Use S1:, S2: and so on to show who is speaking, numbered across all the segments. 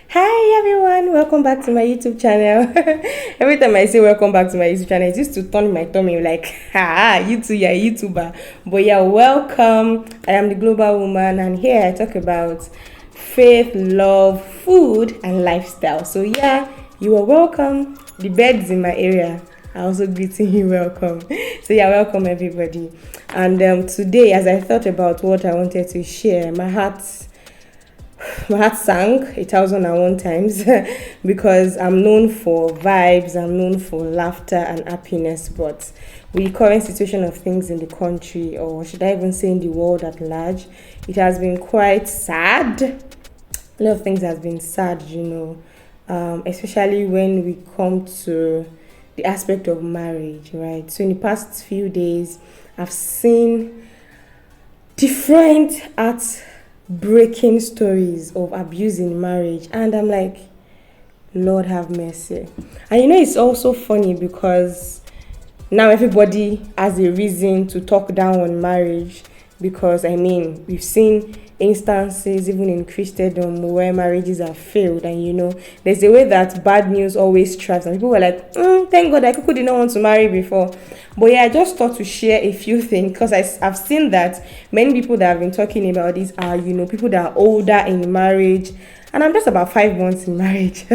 S1: Hi everyone, welcome back to my YouTube channel. Every time I say welcome back to my YouTube channel, it used to turn my tummy like, you too, you're a YouTuber. But yeah, welcome. I am the Global Woman, and here I talk about faith, love, food, and lifestyle. So yeah, you are welcome. The birds in my area are also greeting you welcome. So yeah, welcome everybody. And today, as I thought about what I wanted to share, my heart sank 1,001 times because I'm known for vibes, I'm known for laughter and happiness. But with the current situation of things in the country, or should I even say in the world at large, it has been quite sad. A lot of things has been sad, especially when we come to the aspect of marriage, right? So in the past few days, I've seen different breaking stories of abuse in marriage, and I'm like, Lord have mercy. And it's also funny because now everybody has a reason to talk down on marriage, because we've seen instances even in Christendom where marriages have failed, and there's a way that bad news always travels, and people were like, thank God I did not want to marry before. But yeah, I just thought to share a few things because I've seen that many people that have been talking about this are people that are older in marriage, and I'm just about 5 months in marriage.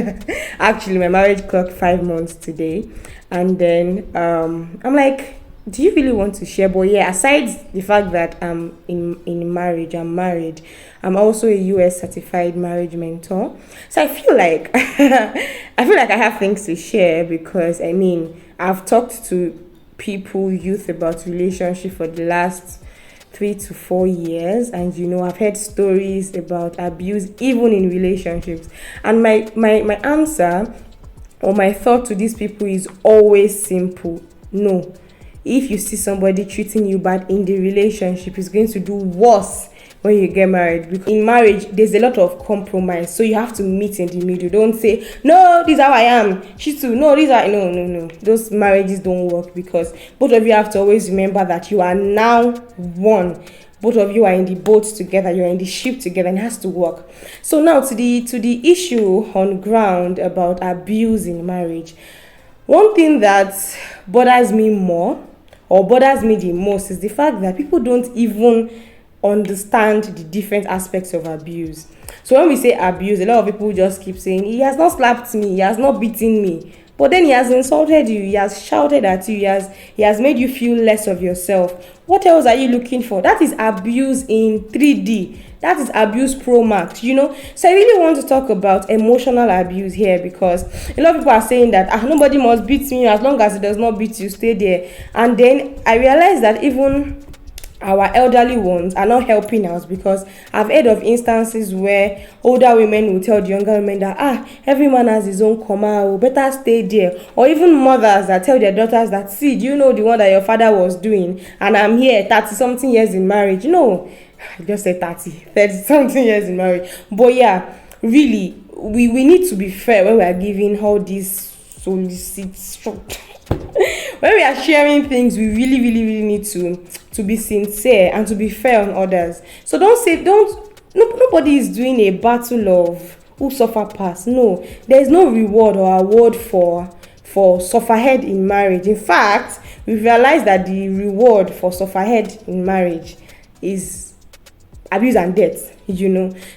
S1: Actually, my marriage clocked 5 months today. And then I'm like, do you really want to share? But yeah, aside the fact that I'm in marriage, I'm married, I'm also a US certified marriage mentor. So I feel like I have things to share, because I've talked to youth about relationship for the last 3 to 4 years, and I've heard stories about abuse even in relationships. And my answer or my thought to these people is always simple: no. If you see somebody treating you bad in the relationship, it's going to do worse when you get married. Because in marriage, there's a lot of compromise, so you have to meet in the middle. Don't say, no, this is how I am, she too, no, no. Those marriages don't work, because both of you have to always remember that you are now one. Both of you are in the boat together, you're in the ship together, and it has to work. So now to the issue on ground about abuse in marriage. One thing that bothers me the most is the fact that people don't even understand the different aspects of abuse. So when we say abuse, a lot of people just keep saying, he has not slapped me, he has not beaten me. But then he has insulted you, he has shouted at you, he has made you feel less of yourself. What else are you looking for? That is abuse in 3D. That is abuse pro max, So I really want to talk about emotional abuse here, because a lot of people are saying that nobody must beat me, as long as it does not beat you, stay there. And then I realized that even our elderly ones are not helping us, because I've heard of instances where older women will tell the younger women that every man has his own comma, better stay there. Or even mothers that tell their daughters that, see, do you know the one that your father was doing, and I'm here 30 something years in marriage. I just said 30 something years in marriage. But yeah, really, we need to be fair when we are giving all these when we are sharing things. We really, really, really need to be sincere and to be fair on others. So nobody is doing a battle of who suffer past. No, there is no reward or award for sufferhead in marriage. In fact, we realize that the reward for sufferhead in marriage is abuse and death.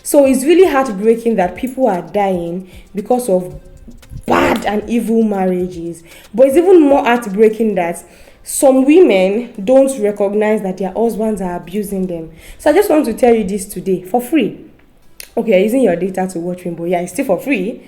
S1: So it's really heartbreaking that people are dying because of bad and evil marriages. But it's even more heartbreaking that some women don't recognize that their husbands are abusing them. So I just want to tell you this today for free. Okay, you're using your data to watch me, but yeah, it's still for free.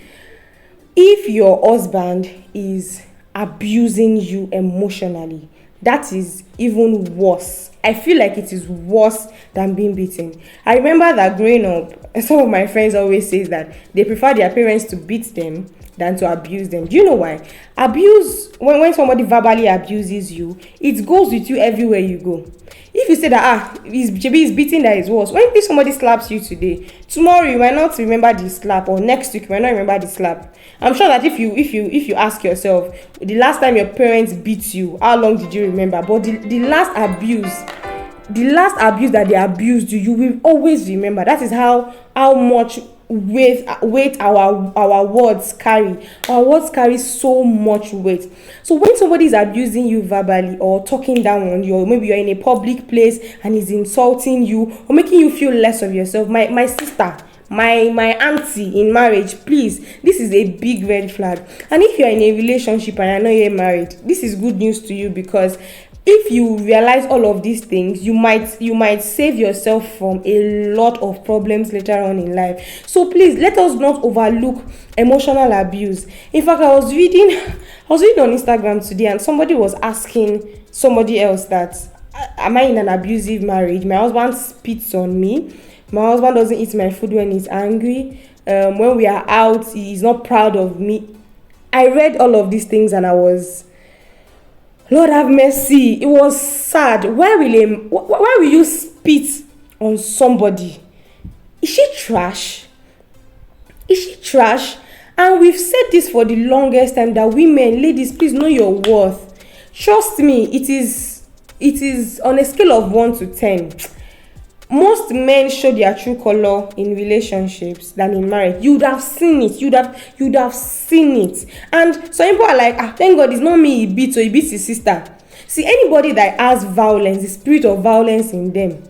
S1: If your husband is abusing you emotionally, that is even worse. I feel like it is worse than being beaten. I remember that growing up, some of my friends always say that they prefer their parents to beat them than to abuse them. Do you know why? Abuse, when somebody verbally abuses you, it goes with you everywhere you go. If you say that he's beating, that is worse. If somebody slaps you today, tomorrow you might not remember the slap, or next week you might not remember the slap. I'm sure that if you ask yourself, the last time your parents beat you, how long did you remember? But the last abuse that they abused you, you will always remember. That is how much weight our words carry. Our words carry so much weight. So when somebody is abusing you verbally or talking down on you, or maybe you're in a public place and is insulting you or making you feel less of yourself, my sister, my auntie in marriage, please, this is a big red flag. And if you're in a relationship and you're not yet married, this is good news to you, because if you realize all of these things, you might save yourself from a lot of problems later on in life. So please, let us not overlook emotional abuse. In fact, I was reading on Instagram today, and somebody was asking somebody else that, am I in an abusive marriage? My husband spits on me. My husband doesn't eat my food when he's angry. When we are out, he's not proud of me. I read all of these things and I was, Lord have mercy. It was sad. Why will you spit on somebody? Is she trash? Is she trash? And we've said this for the longest time, that women, ladies, please know your worth. Trust me, it is on a scale of 1 to 10. Most men show their true color in relationships than in marriage. You'd have seen it. You'd have seen it. And some people are like, thank God it's not me he beats, so he beats his sister. See, anybody that has violence, the spirit of violence in them,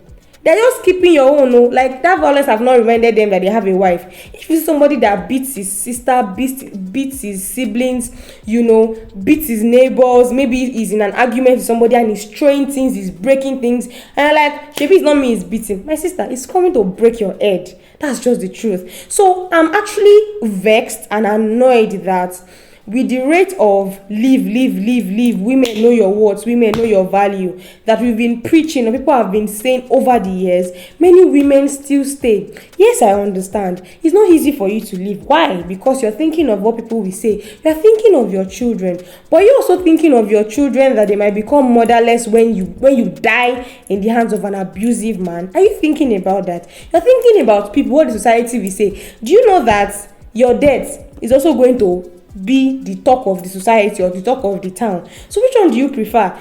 S1: they're just keeping your own. No? Like, that violence have not reminded them that they have a wife. If you see somebody that beats his sister, beats his siblings, beats his neighbors, maybe he's in an argument with somebody and he's throwing things, he's breaking things, and you're like, maybe it's not me he's beating. My sister, it's coming to break your head. That's just the truth. So I'm actually vexed and annoyed that with the rate of leave, women know your worth, women know your value, that we've been preaching and people have been saying over the years, many women still stay. Yes, I understand. It's not easy for you to leave. Why? Because you're thinking of what people will say. You're thinking of your children. But you're also thinking of your children, that they might become motherless when you die in the hands of an abusive man. Are you thinking about that? You're thinking about people, what the society will say. Do you know that your death is also going to be the talk of the society or the talk of the town? So which one do you prefer?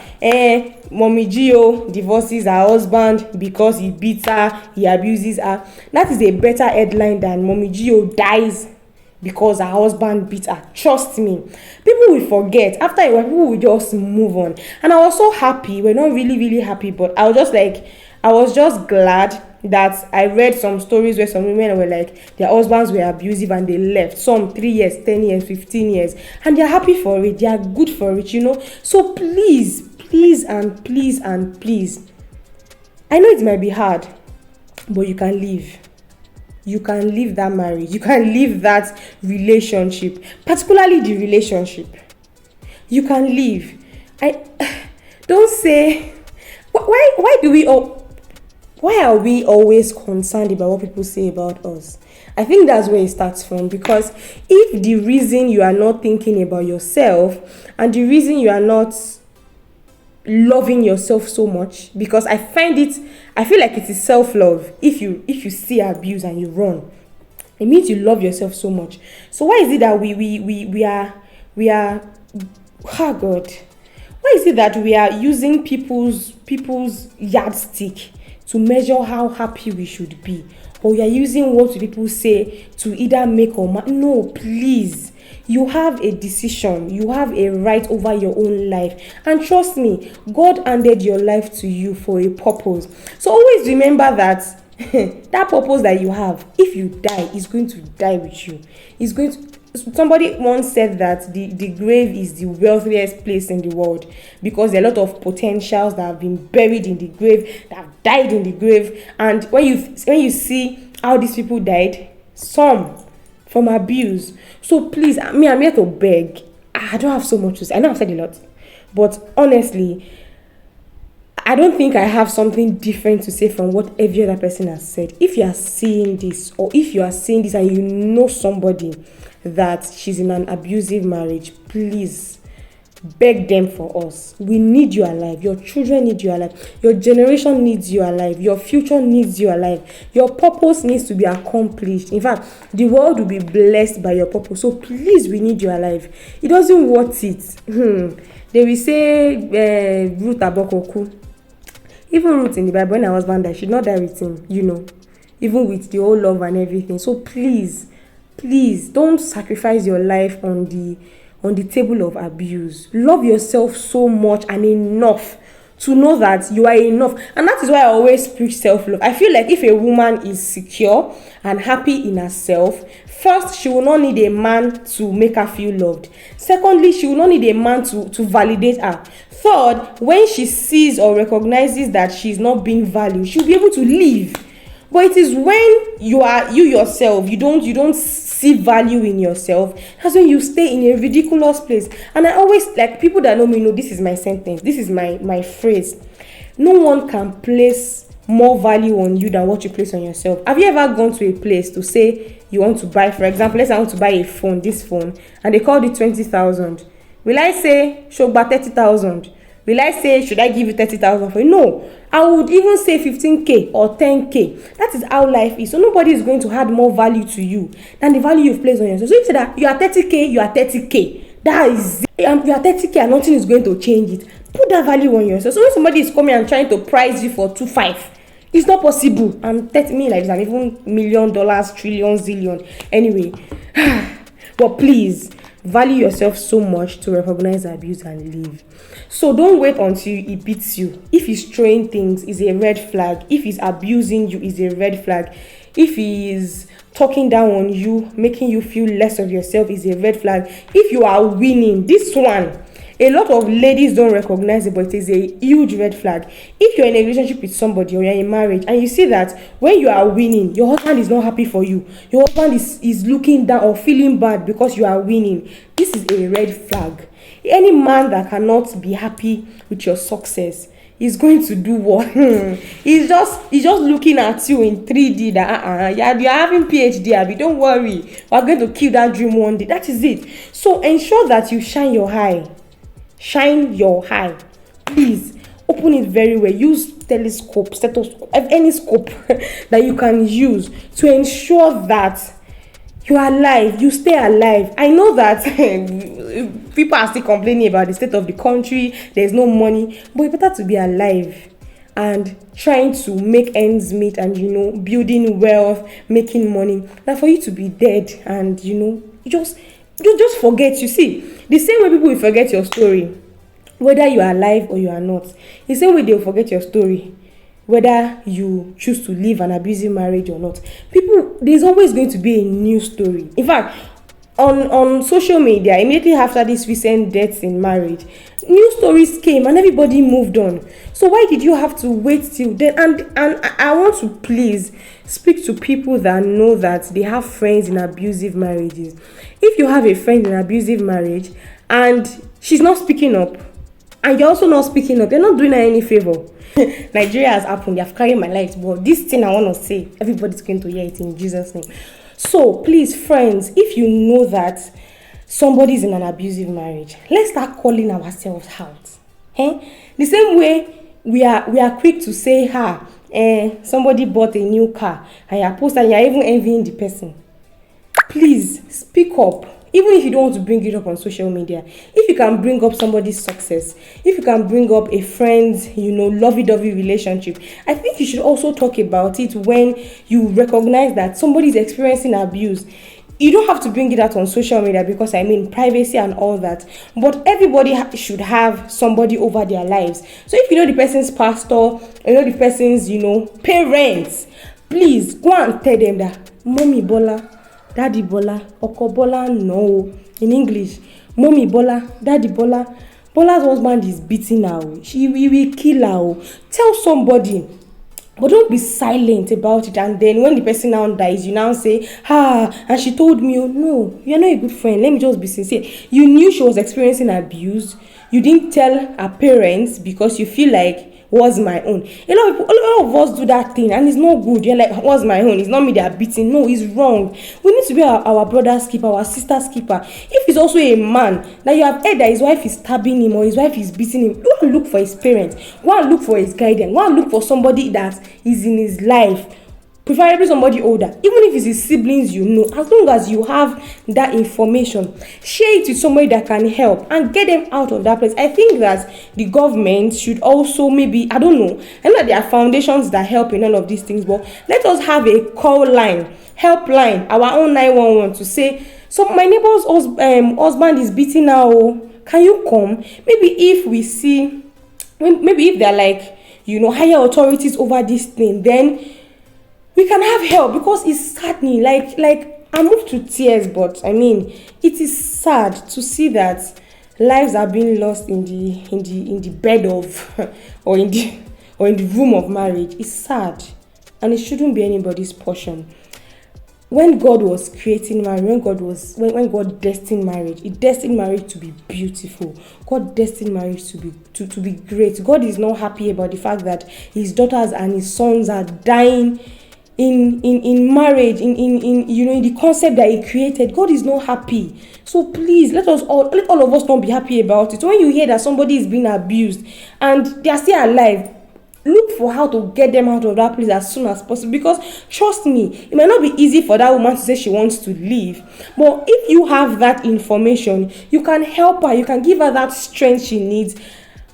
S1: Mommy Gio divorces her husband because he beats her, he abuses her. That is a better headline than Mommy Gio dies because her husband beat her. Trust me, people will forget. After a while, people will just move on. And I was so happy. We're not really happy, but I was just glad that I read some stories where some women were like, their husbands were abusive and they left. Some 3 years, 10 years, 15 years. And they're happy for it. They are good for it, So please, and please. I know it might be hard, but you can leave. You can leave that marriage. You can leave that relationship. Particularly the relationship. You can leave. Don't say, why are we always concerned about what people say about us? I think that's where it starts from, because if the reason you are not thinking about yourself and the reason you are not loving yourself so much, because I feel like it is self-love. If you see abuse and you run, it means you love yourself so much. So why is it that we are oh God, why is it that we are using people's yardstick to measure how happy we should be? Or you are using what people say to either make or no, please. You have a decision. You have a right over your own life. And trust me, God handed your life to you for a purpose. So always remember that that purpose that you have, if you die, is going to die with you. Somebody once said that the grave is the wealthiest place in the world, because there are a lot of potentials that have been buried in the grave, that have died in the grave. And when you see how these people died, some from abuse. So please, I'm here to beg. I don't have so much to say. I know I've said a lot, but honestly, I don't think I have something different to say from what every other person has said. If you are seeing this, or if you are seeing this and you know somebody that she's in an abusive marriage, please beg them for us. We need you alive. Your children need you alive. Your generation needs you alive. Your future needs you alive. Your purpose needs to be accomplished. In fact, the world will be blessed by your purpose. So please, we need you alive. It doesn't worth it. They will say Ruth Abokoku. Even Ruth in the Bible, when her husband died, she did not die with him, even with the whole love and everything. So please don't sacrifice your life on the table of abuse. Love yourself so much and enough to know that you are enough. And that is why I always preach self-love. I feel like if a woman is secure and happy in herself, first, she will not need a man to make her feel loved. Secondly, she will not need a man to validate her. Third, when she sees or recognizes that she's not being valued, she'll be able to leave. But it is when you yourself, you don't see value in yourself, that's when you stay in a ridiculous place. And I always, like, people that know me know this is my sentence, this is my phrase. No one can place more value on you than what you place on yourself. Have you ever gone to a place to say you want to buy, for example, let's say I want to buy a phone, this phone, and they called it 20,000? Will I say show back 30,000? Will I say, should I give you 30,000 for it? No. I would even say 15k or 10k. That is how life is. So nobody is going to add more value to you than the value you've placed on yourself. So if you say that you are 30k, you are 30k. That is it. You are 30k and nothing is going to change it. Put that value on yourself. So when somebody is coming and trying to price you for 2.5, it's not possible. And 30 me like this, I'm even $1,000,000, trillion, zillion. Anyway, but please value yourself so much to recognize abuse and leave. So don't wait until he beats you. If he's throwing things, is a red flag. If he's abusing you, is a red flag. If he is talking down on you, making you feel less of yourself, is a red flag. If you are winning, this one, a lot of ladies don't recognize it, but it is a huge red flag. If you're in a relationship with somebody or you're in marriage and you see that when you are winning, your husband is not happy for you, your husband is looking down or feeling bad because you are winning, this is a red flag. Any man that cannot be happy with your success is going to do what? He's just looking at you in 3D that you're having PhD, Abby. Don't worry, we're going to kill that dream one day. That is it. So ensure that you shine your eye. Shine your eye. Please open it very well. Use telescope, stethoscope, any scope that you can use to ensure that you are alive, you stay alive. I know that people are still complaining about the state of the country, there's no money, but it's better to be alive and trying to make ends meet and, building wealth, making money, than for you to be dead and, you just forget. You see, the same way people will forget your story, whether you are alive or you are not, the same way they will forget your story, whether you choose to live an abusive marriage or not. There's always going to be a new story. In fact, on social media, immediately after these recent deaths in marriage, new stories came and everybody moved on. So why did you have to wait till then? And I want to please speak to people that know that they have friends in abusive marriages. If you have a friend in an abusive marriage and she's not speaking up, and you're also not speaking up, you're not doing her any favor. Nigeria has happened, they have carried my light, but this thing I want to say, everybody's going to hear it in Jesus' name. So please, friends, if you know that somebody's in an abusive marriage, let's start calling ourselves out. The same way we are quick to say, somebody bought a new car and you're posting and you're even envying the person. Please speak up. Even if you don't want to bring it up on social media, if you can bring up somebody's success, if you can bring up a friend's, lovey-dovey relationship, I think you should also talk about it when you recognize that somebody is experiencing abuse. You don't have to bring it out on social media because, privacy and all that. But everybody should have somebody over their lives. So if you know the person's pastor, you know the person's, parents, please go and tell them that, Mommy Bola, Daddy Bola, Oko Bola, no. In English, Mommy Bola, Daddy Bola, Bola's husband is beating her. We will kill her. Tell somebody. But don't be silent about it. And then when the person now dies, you now say, and she told me, no, you're not a good friend. Let me just be sincere. You knew she was experiencing abuse. You didn't tell her parents because you feel like, what's my own? A lot of us do that thing and it's not good. You're like, what's my own? It's not me they are beating. No, it's wrong. We need to be our brother's keeper, our sister's keeper. If he's also a man, that you have heard that his wife is stabbing him or his wife is beating him, go and look for his parents. Go and look for his guidance. Go and look for somebody that is in his life preferably somebody older, even if it's his siblings, as long as you have that information, share it with somebody that can help and get them out of that place. I think that the government should also, maybe, I don't know, I know that there are foundations that help in all of these things, but let us have a call line, helpline, our own 911, to say, so my neighbor's husband is beaten now, can you come? Maybe if we see, maybe if they're like, higher authorities over this thing, then we can have help, because it's saddening. Like I moved to tears, but I mean, it is sad to see that lives are being lost in the bed of or in the room of marriage. It's sad, and it shouldn't be anybody's portion. When God was creating marriage, when God destined marriage, He destined marriage to be beautiful. God destined marriage to be great. God is not happy about the fact that His daughters and His sons are dying in marriage, in the concept that He created. God is not happy. So please, let all of us not be happy about it. So when you hear that somebody is being abused and they are still alive, look for how to get them out of that place as soon as possible, because trust me, it might not be easy for that woman to say she wants to leave, but if you have that information, you can help her, you can give her that strength she needs,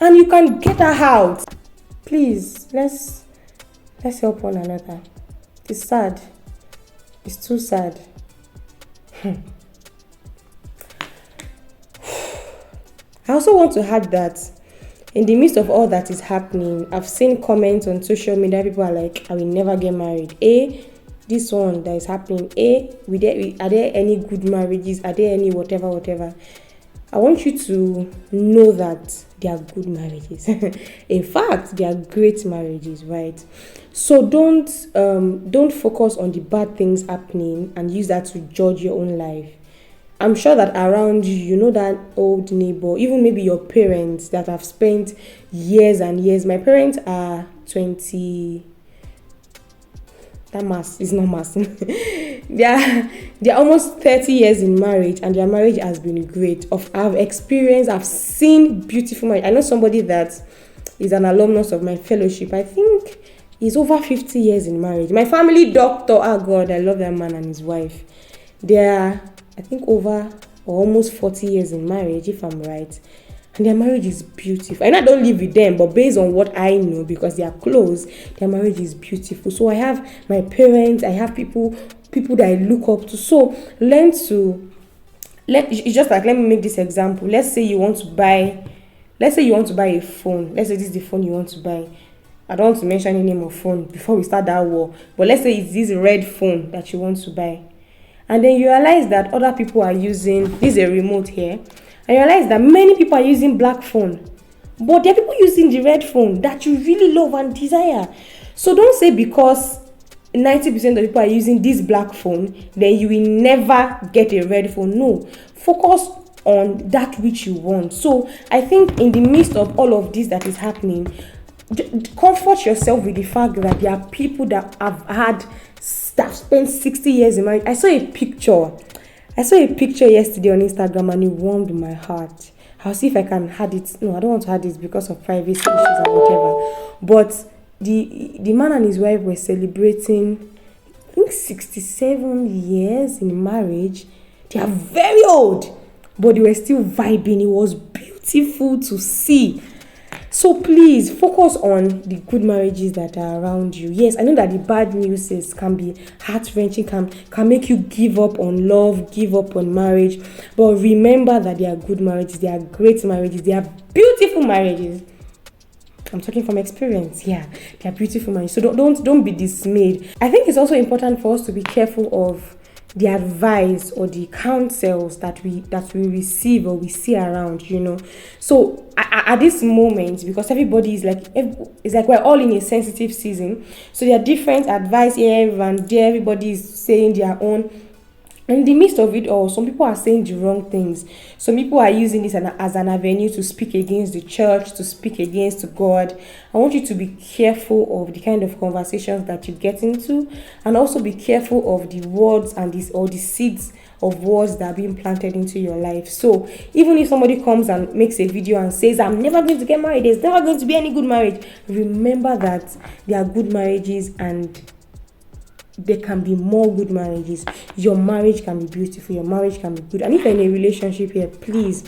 S1: and you can get her out. Please, let's help one another. It's sad. It's too sad. I also want to add that in the midst of all that is happening, I've seen comments on social media. People are like, I will never get married. This one that is happening. Are there any good marriages? Are there any whatever? I want you to know that they are good marriages. In fact, they are great marriages, right? So don't focus on the bad things happening and use that to judge your own life. I'm sure that around you, that old neighbor, even maybe your parents that have spent years and years. My parents are 20. That mass is not mass. They're almost 30 years in marriage, and their marriage has been great. I've seen beautiful marriage. I know somebody that is an alumnus of my fellowship. I think he's over 50 years in marriage. My family doctor, oh God, I love that man and his wife. They're, I think, over or almost 40 years in marriage, if I'm right. And their marriage is beautiful. And I don't live with them, but based on what I know, because they are close, their marriage is beautiful. So I have my parents, I have people that I look up to. So it's just like, let me make this example. Let's say you want to buy a phone. Let's say this is the phone you want to buy. I don't want to mention any name of phone before we start that war. But let's say it's this red phone that you want to buy. And then you realize that other people are using, this is a remote here, and you realize that many people are using black phone, but there are people using the red phone that you really love and desire. So don't say because 90% of people are using this black phone, then you will never get a red phone. No, focus on that which you want. So I think in the midst of all of this that is happening, comfort yourself with the fact that there are people that have spent 60 years in marriage. I saw a picture yesterday on Instagram, and it warmed my heart. I'll see if I can add it. No, I don't want to add it because of privacy issues and whatever. But the man and his wife were celebrating, I think, 67 years in marriage. They are very old, but they were still vibing. It was beautiful to see. So please focus on the good marriages that are around you. Yes, I know that the bad news can be heart-wrenching, can make you give up on love, give up on marriage. But remember that they are good marriages, they are great marriages, they are beautiful marriages. I'm talking from experience. Yeah, they are beautiful marriages. So don't be dismayed. I think it's also important for us to be careful of the advice or the counsels that we receive or we see around, So at this moment, because everybody is like, it's like we're all in a sensitive season, so there are different advice here and there. Everybody is saying their own. And in the midst of it all, some people are saying the wrong things. Some people are using this as an avenue to speak against the church, to speak against God. I want you to be careful of the kind of conversations that you get into, and also be careful of the words and the seeds of words that are being planted into your life. So even if somebody comes and makes a video and says, I'm never going to get married, there's never going to be any good marriage, remember that there are good marriages and there can be more good marriages. Your marriage can be beautiful, your marriage can be good. And if you're in a relationship here, please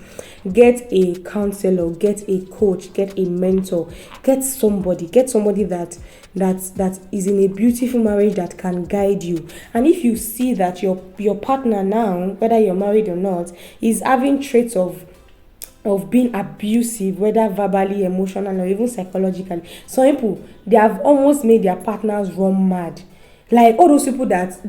S1: get a counselor, get a coach, get a mentor, get somebody that is in a beautiful marriage that can guide you. And if you see that your partner now, whether you're married or not, is having traits of being abusive, whether verbally, emotional, or even psychologically. Some people, they have almost made their partners run mad. Like all those people that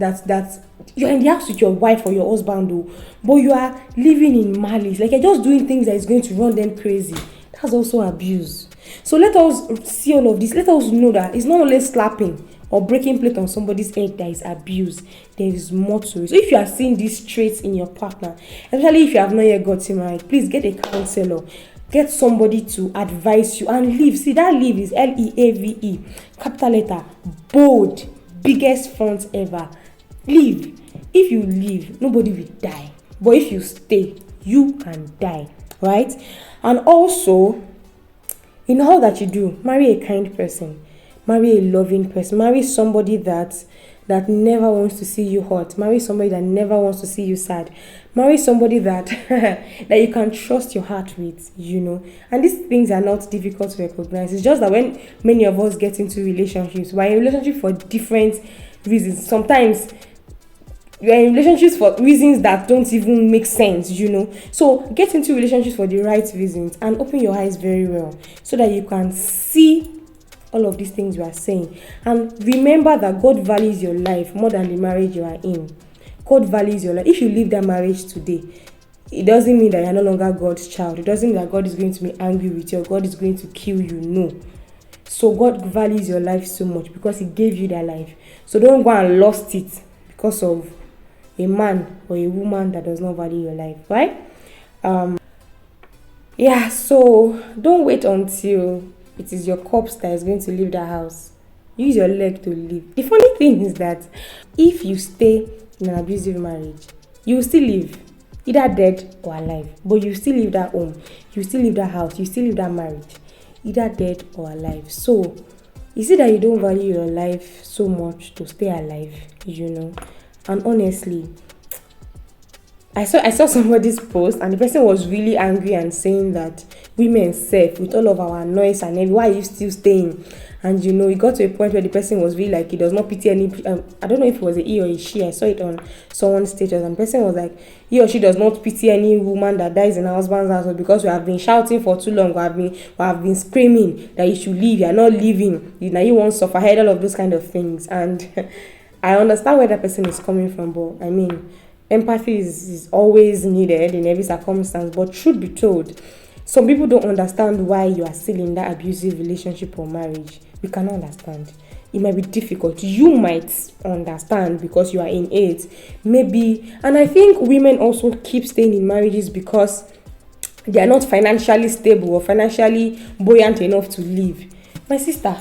S1: you're in the house with your wife or your husband, though, but you are living in malice. Like you're just doing things that is going to run them crazy. That's also abuse. So let us see all of this. Let us know that it's not only slapping or breaking plate on somebody's head that is abuse. There is more to it. So if you are seeing these traits in your partner, especially if you have not yet gotten married, please get a counselor. Get somebody to advise you and leave. See, that leave is LEAVE, capital letter, bold, biggest font ever. Leave. If you leave, nobody will die. But if you stay, you can die. Right? And also, in all that you do, marry a kind person. Marry a loving person. Marry somebody that never wants to see you hurt. Marry somebody that never wants to see you sad. Marry somebody that that you can trust your heart with, And these things are not difficult to recognize. It's just that when many of us get into relationships, we're in relationship for different reasons. Sometimes you're in relationships for reasons that don't even make sense, So get into relationships for the right reasons and open your eyes very well so that you can see all of these things we are saying. And remember that God values your life more than the marriage you are in. God values your life. If you leave that marriage today, it doesn't mean that you're no longer God's child. It doesn't mean that God is going to be angry with you or God is going to kill you. No. So God values your life so much because He gave you that life. So don't go and lost it because of a man or a woman that does not value your life, right? So don't wait until it is your corpse that is going to leave that house. Use your leg to leave. The funny thing is that if you stay in an abusive marriage, you will still live, either dead or alive. But you still leave that home, you still leave that house, you still leave that marriage, either dead or alive. So is it that you don't value your life so much to stay alive, And honestly, I saw somebody's post and the person was really angry and saying that women safe with all of our noise and everything, why are you still staying? And it got to a point where the person was really like, he does not pity any, I don't know if it was a he or a she, I saw it on someone's status, and the person was like, he or she does not pity any woman that dies in her husband's house because we have been shouting for too long, we have been screaming that you should leave, you're not leaving, now you won't suffer, head all of those kind of things. And I understand where that person is coming from, but I mean, empathy is always needed in every circumstance. But truth be told, some people don't understand why you are still in that abusive relationship or marriage. We cannot understand. It might be difficult. You might understand because you are in it. Maybe. And I think women also keep staying in marriages because they are not financially stable or financially buoyant enough to leave. My sister,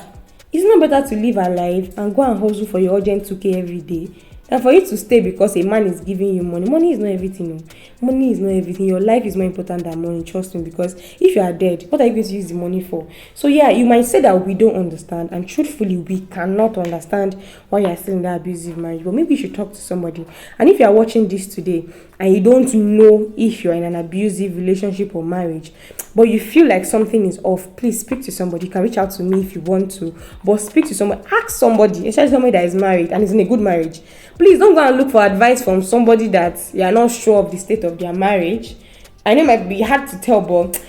S1: it's not better to live alive and go and hustle for your urgent 2K every day than for you to stay because a man is giving you money. Money is not everything. No. Money is not everything. Your life is more important than money, trust me. Because if you are dead, what are you going to use the money for? So yeah, you might say that we don't understand, and truthfully, we cannot understand why you are still in that abusive marriage. But maybe you should talk to somebody. And if you are watching this today and you don't know if you are in an abusive relationship or marriage, but you feel like something is off, please speak to somebody. You can reach out to me if you want to, but speak to somebody. Ask somebody, especially somebody that is married and is in a good marriage. Please don't go and look for advice from somebody that you are not sure of the state of their marriage. I know it might be hard to tell, but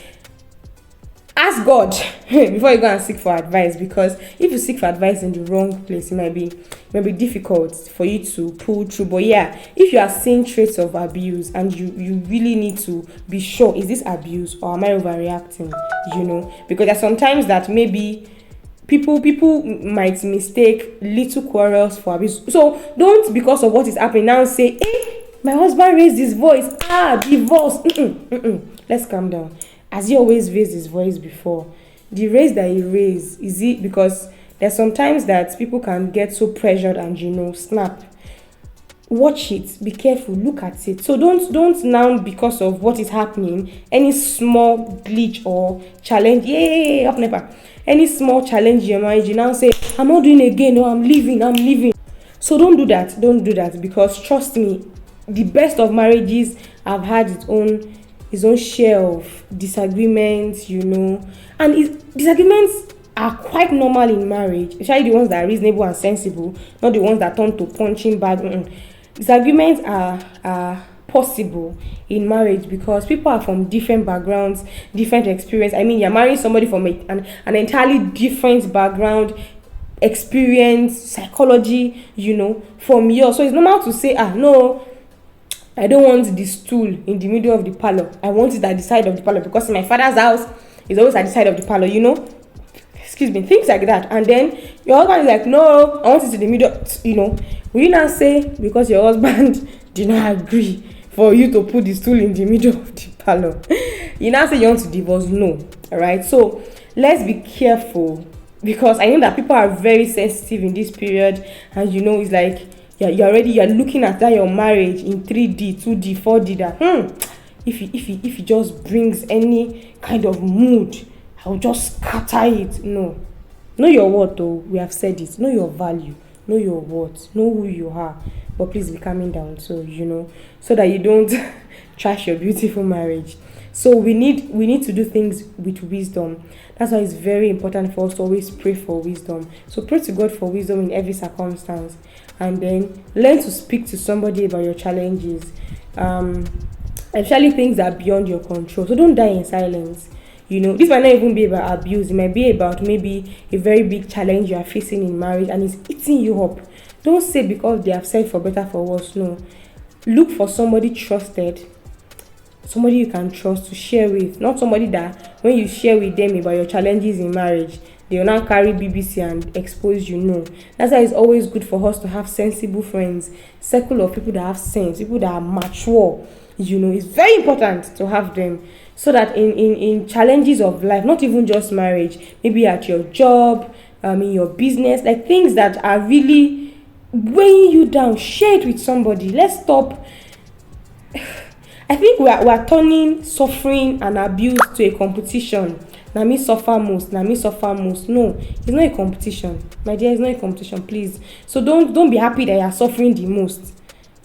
S1: ask God before you go and seek for advice, because if you seek for advice in the wrong place, it might be difficult for you to pull through. But yeah, if you are seeing traits of abuse and you really need to be sure, is this abuse or am I overreacting? Because there's sometimes that maybe people might mistake little quarrels for abuse. So don't, because of what is happening now, say, hey, my husband raised his voice, divorce. Let's calm down. Has he always raised his voice before? The raise that he raised, is it because there's sometimes that people can get so pressured and snap? Watch it, be careful, look at it. So don't now, because of what is happening, any small glitch or challenge, up never, any small challenge in your marriage, you now say, I'm not doing again, or I'm leaving. So don't do that, because trust me, the best of marriages have had its own share of disagreements, and disagreements are quite normal in marriage, especially the ones that are reasonable and sensible, not the ones that turn to punching bag. Disagreements are possible in marriage because people are from different backgrounds, different experience. I mean, you're marrying somebody from an entirely different background, experience, psychology, from yours. So it's normal to say, no, I don't want the stool in the middle of the parlor. I want it at the side of the parlor because in my father's house, it's always at the side of the parlor, Excuse me, things like that. And then your husband is like, no, I want it in the middle, Will you now say, because your husband did not agree for you to put the stool in the middle of the parlor, you now say you want to divorce? No. All right. So let's be careful, because I know that people are very sensitive in this period, and it's like you're looking at that your marriage in 3D, 2D, 4D. That if he just brings any kind of mood, I'll just scatter it. No. Know your worth, though. We have said it. Know your value. Know your worth. Know who you are. But please be calming down, so so that you don't trash your beautiful marriage. So we need to do things with wisdom. That's why it's very important for us to always pray for wisdom. So pray to God for wisdom in every circumstance, and then learn to speak to somebody about your challenges, especially things that are beyond your control. So don't die in silence. This might not even be about abuse. It might be about maybe a very big challenge you are facing in marriage and it's eating you up. Don't say because they have said for better for worse. No. Look for somebody trusted, somebody you can trust to share with. Not somebody that when you share with them about your challenges in marriage, they will now carry BBC and expose you. No. That's why it's always good for us to have sensible friends, circle of people that have sense, people that are mature. It's very important to have them, so that in challenges of life, not even just marriage, maybe at your job, in your business, like things that are really weighing you down, share it with somebody. Let's stop. I think we're turning suffering and abuse to a competition. Now me suffer most. No, it's not a competition, my dear. It's not a competition, please. So don't be happy that you're suffering the most.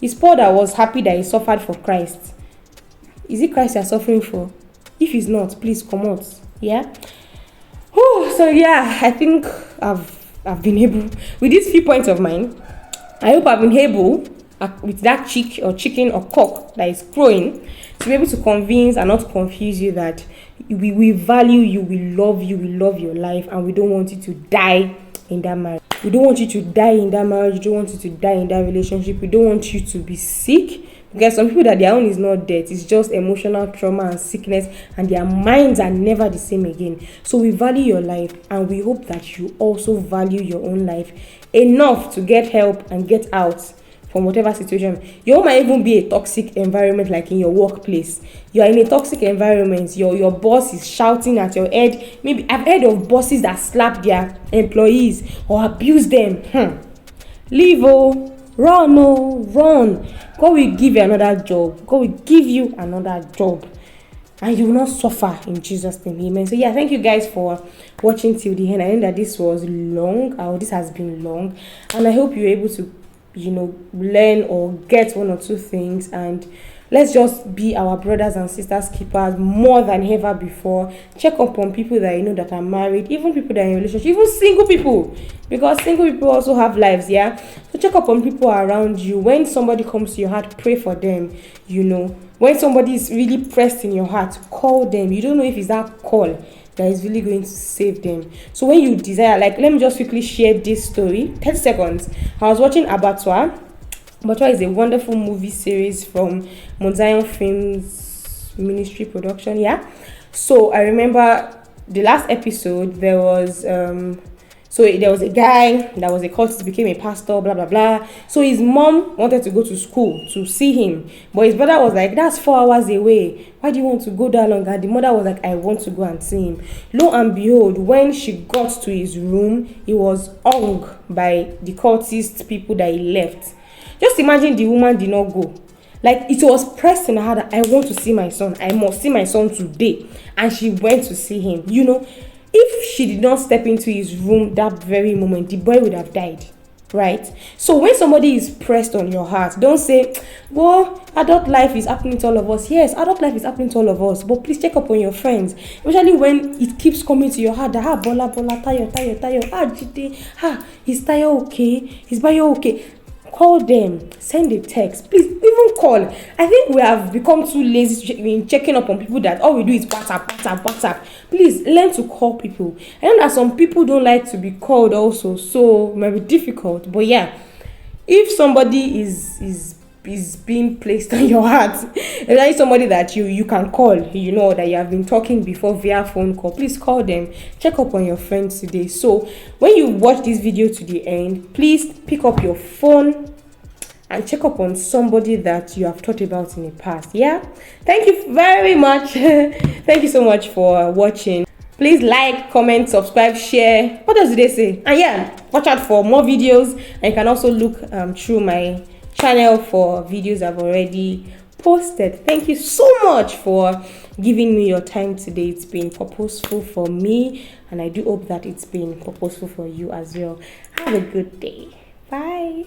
S1: It's Paul that was happy that he suffered for Christ. Is it Christ you're suffering for? If it's not, please come out. Yeah. So yeah, I think I've been able with these few points of mine. I hope I've been able with that chicken or cock that is crowing to be able to convince and not confuse you that we value you, we love your life, and we don't want you to die in that marriage. We don't want you to die in that marriage. We don't want you to die in that relationship. We don't want you to be sick. Because some people that their own is not death, it's just emotional trauma and sickness, and their minds are never the same again. So we value your life, and we hope that you also value your own life enough to get help and get out from whatever situation. You might even be a toxic environment, like in your workplace. You are in a toxic environment. Your boss is shouting at your head. Maybe I've heard of bosses that slap their employees or abuse them. Leave, run. God will give you another job. God will give you another job, and you will not suffer in Jesus' name. Amen. So yeah, thank you guys for watching till the end. I know that this was long, or this has been long, and I hope you're able to learn or get one or two things. And let's just be our brothers and sisters keepers more than ever before. Check up on people that that are married, even people that are in relationship, even single people, because single people also have lives. Yeah, so check up on people around you. When somebody comes to your heart, pray for them. When somebody is really pressed in your heart, call them. You don't know if it's that call that is really going to save them. So when you desire, let me just quickly share this story. 30 seconds. I was watching Abattoir. Abattoir is a wonderful movie series from Mount Zion Films Ministry production. Yeah. So I remember the last episode, there was there was a guy that was a cultist, became a pastor, blah blah blah. So his mom wanted to go to school to see him, but his brother was like, that's 4 hours away. Why do you want to go that long? And the mother was like, I want to go and see him. Lo and behold, when she got to his room, he was hung by the cultist people that he left. Just imagine the woman did not go. Like, it was pressed in her heart that I want to see my son. I must see my son today. And she went to see him. If she did not step into his room that very moment, the boy would have died. right? So when somebody is pressed on your heart, don't say, well, adult life is happening to all of us. Yes, adult life is happening to all of us, but please check up on your friends, especially when it keeps coming to your heart that, Bola, Tayo, Jide, is Tayo okay? Is Bayo okay? Call them, send a text, please, even call. I think we have become too lazy in checking up on people, that all we do is WhatsApp. Please learn to call people. I know that some people don't like to be called also, so it might be difficult, but yeah, if somebody is being placed on your heart, if there is somebody that you can call, that you have been talking before via phone call, please call them, check up on your friends today. So when you watch this video to the end, please pick up your phone and check up on somebody that you have thought about in the past. Yeah, thank you very much. Thank you so much for watching. Please like, comment, subscribe, share. What else did they say? And yeah, watch out for more videos, and you can also look through my channel for videos I've already posted. Thank you so much for giving me your time today. It's been purposeful for me, and I do hope that it's been purposeful for you as well. Have a good day. Bye.